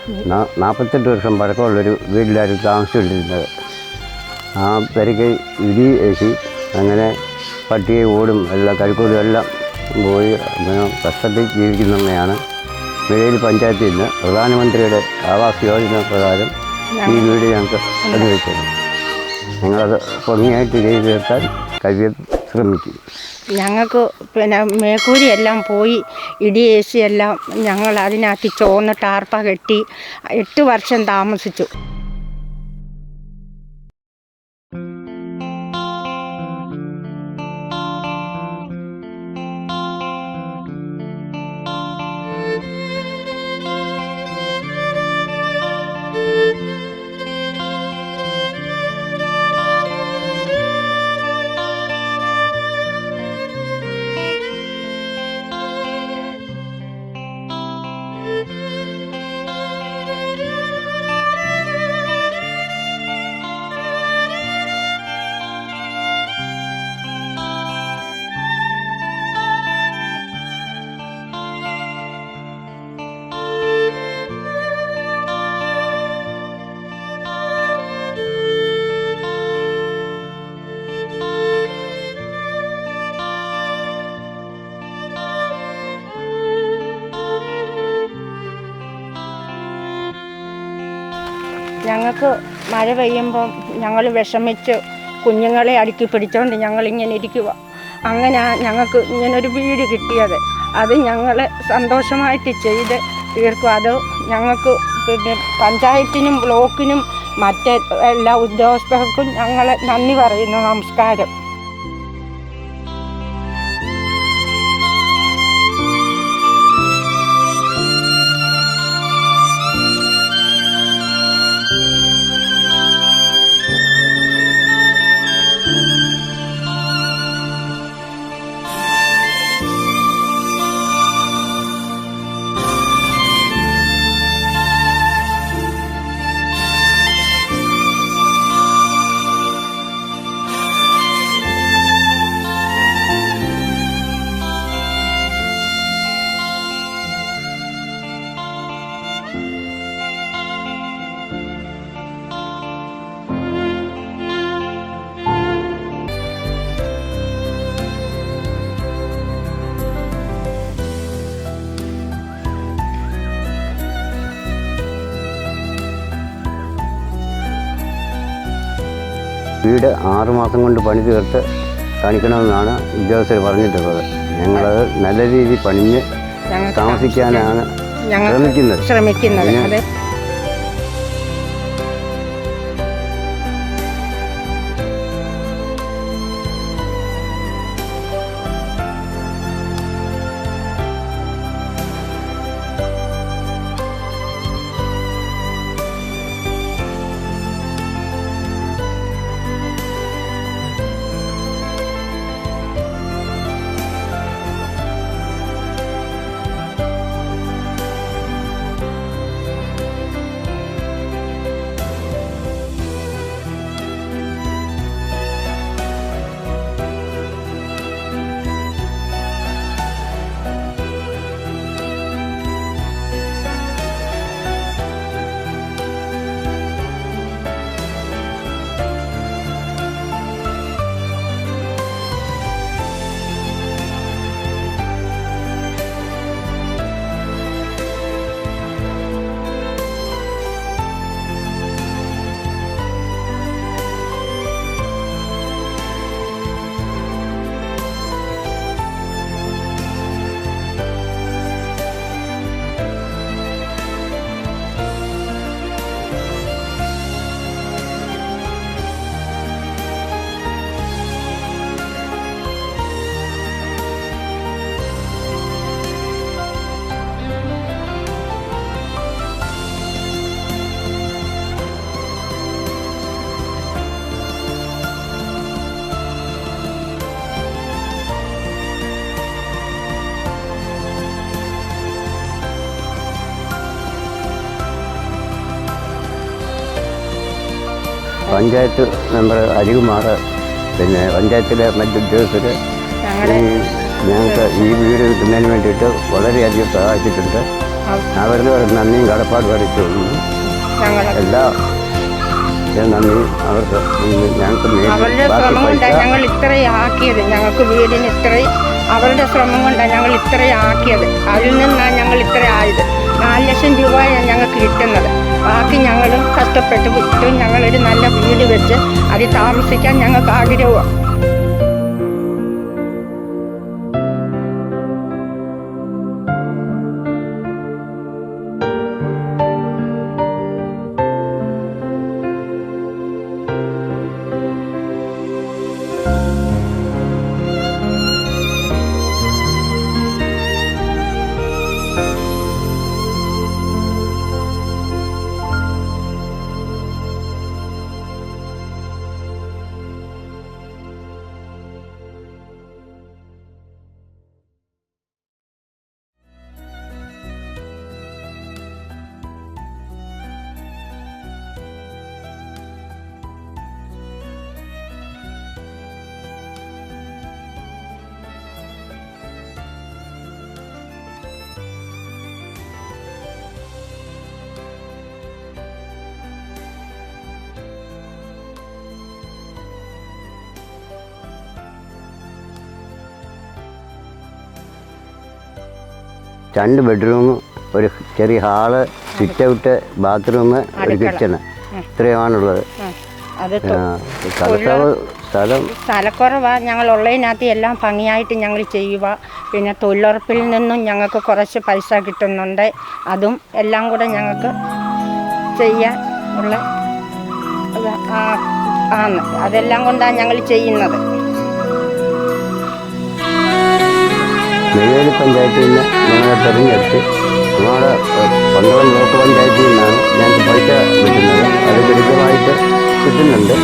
48 വർഷം പഴക്കമുള്ളൊരു വീട്ടിലായിരുന്നു താമസിച്ചുകൊണ്ടിരുന്നത്. ആ പെരയ്ക്ക് ഇടി ഏശി അങ്ങനെ പട്ടികയും ഓടും എല്ലാം കരിക്കോടും എല്ലാം പോയി അങ്ങനെ കഷ്ടത്തിൽ ജീവിക്കുന്നതാണ്. മേയിൽ പഞ്ചായത്തിൽ നിന്ന് പ്രധാനമന്ത്രിയുടെ ആവാസ് യോജന പ്രകാരം ഈ വീട് ഞങ്ങൾക്ക് അനുവദിച്ചത്. ഞങ്ങളത് ഭംഗിയായിട്ട് ചെയ്ത് തീർക്കാൻ കഴിയാൻ ശ്രമിക്കും. ഞങ്ങൾക്ക് പിന്നെ മേക്കൂരിയെല്ലാം പോയി ഇടിയേശിയെല്ലാം ഞങ്ങൾ അതിനകത്ത് ചോന്ന് ടാർപ്പ കെട്ടി 8 വർഷം താമസിച്ചു. ഞങ്ങൾക്ക് മഴ പെയ്യുമ്പം ഞങ്ങൾ വിഷമിച്ച് കുഞ്ഞുങ്ങളെ അടുക്കി പിടിച്ചുകൊണ്ട് ഞങ്ങളിങ്ങനെ ഇരിക്കുക. അങ്ങനെ ഞങ്ങൾക്ക് ഇങ്ങനൊരു വീട് കിട്ടിയത്. അത് ഞങ്ങൾ സന്തോഷമായിട്ട് ചെയ്ത് തീർക്കും. അത് ഞങ്ങൾക്ക് പിന്നെ പഞ്ചായത്തിനും ബ്ലോക്കിനും മറ്റ് എല്ലാ ഉദ്യോഗസ്ഥർക്കും ഞങ്ങൾ നന്ദി പറയുന്നു. നമസ്കാരം. വീട് 6 മാസം കൊണ്ട് പണി തീർത്ത് കാണിക്കണമെന്നാണ് ഉദ്യോഗസ്ഥർ പറഞ്ഞിട്ടുള്ളത്. ഞങ്ങളത് നല്ല രീതിയിൽ പണിഞ്ഞ് താമസിക്കാനാണ് ശ്രമിക്കുന്നത്. പഞ്ചായത്ത് മെമ്പർ അരികുമാർ, പിന്നെ പഞ്ചായത്തിലെ മറ്റുദ്യോഗസ്ഥർ ഞങ്ങൾക്ക് ഈ വീട് കിട്ടുന്നതിന് വേണ്ടിയിട്ട് വളരെയധികം സഹായിച്ചിട്ടുണ്ട്. അവരുടെ നന്ദിയും കടപ്പാടും അറിയിച്ചു ഞങ്ങൾ എല്ലാ നന്ദി അവർക്ക് ഞങ്ങൾക്ക് അവരുടെ ശ്രമം കൊണ്ടാണ് ഞങ്ങൾ ഇത്രയും ആക്കിയത്. ഞങ്ങൾക്ക് വീടിന് ഇത്രയും അവരുടെ ശ്രമം കൊണ്ടാണ് ഞങ്ങൾ ഇത്രയും ആക്കിയത്. അതിൽ നിന്നാണ് ഞങ്ങൾ ഇത്ര ആയത്. 4 ലക്ഷം രൂപയാണ് ഞങ്ങൾക്ക് കിട്ടുന്നത്. ബാക്കി ഞങ്ങൾ കഷ്ടപ്പെട്ട് വിട്ട് ഞങ്ങളൊരു നല്ല വീട് വെച്ച് അതിൽ താമസിക്കാൻ ഞങ്ങൾക്ക് ആഗ്രഹമാണ്. രണ്ട് ബെഡ്റൂം, ഒരു ചെറിയ ഹാള്, സിറ്റ് ഔട്ട്, ബാത്റൂം, ഒരു കിച്ചണ്, ഇത്രയുമാണുള്ളത്. സ്ഥലക്കുറവാണ്. ഞങ്ങൾ ഉള്ളതിനകത്ത് എല്ലാം ഭംഗിയായിട്ട് ഞങ്ങൾ ചെയ്യുക. പിന്നെ തൊഴിലുറപ്പിൽ നിന്നും ഞങ്ങൾക്ക് കുറച്ച് പൈസ കിട്ടുന്നുണ്ട്. അതും എല്ലാം കൂടെ ഞങ്ങൾക്ക് ചെയ്യാൻ ഉള്ള ആണ്. അതെല്ലാം കൊണ്ടാണ് ഞങ്ങൾ ചെയ്യുന്നത്. നെയ്വേലി പഞ്ചായത്തിൽ നിന്ന് ഞങ്ങളെ തിരഞ്ഞെടുത്ത് നമ്മുടെ പന്തളം ബ്ലോക്ക് പഞ്ചായത്തിൽ നിന്നാണ് ഞങ്ങൾക്ക് പൈസ കിട്ടുന്നത്. അത് കൃത്യമായിട്ട് കിട്ടുന്നുണ്ട്.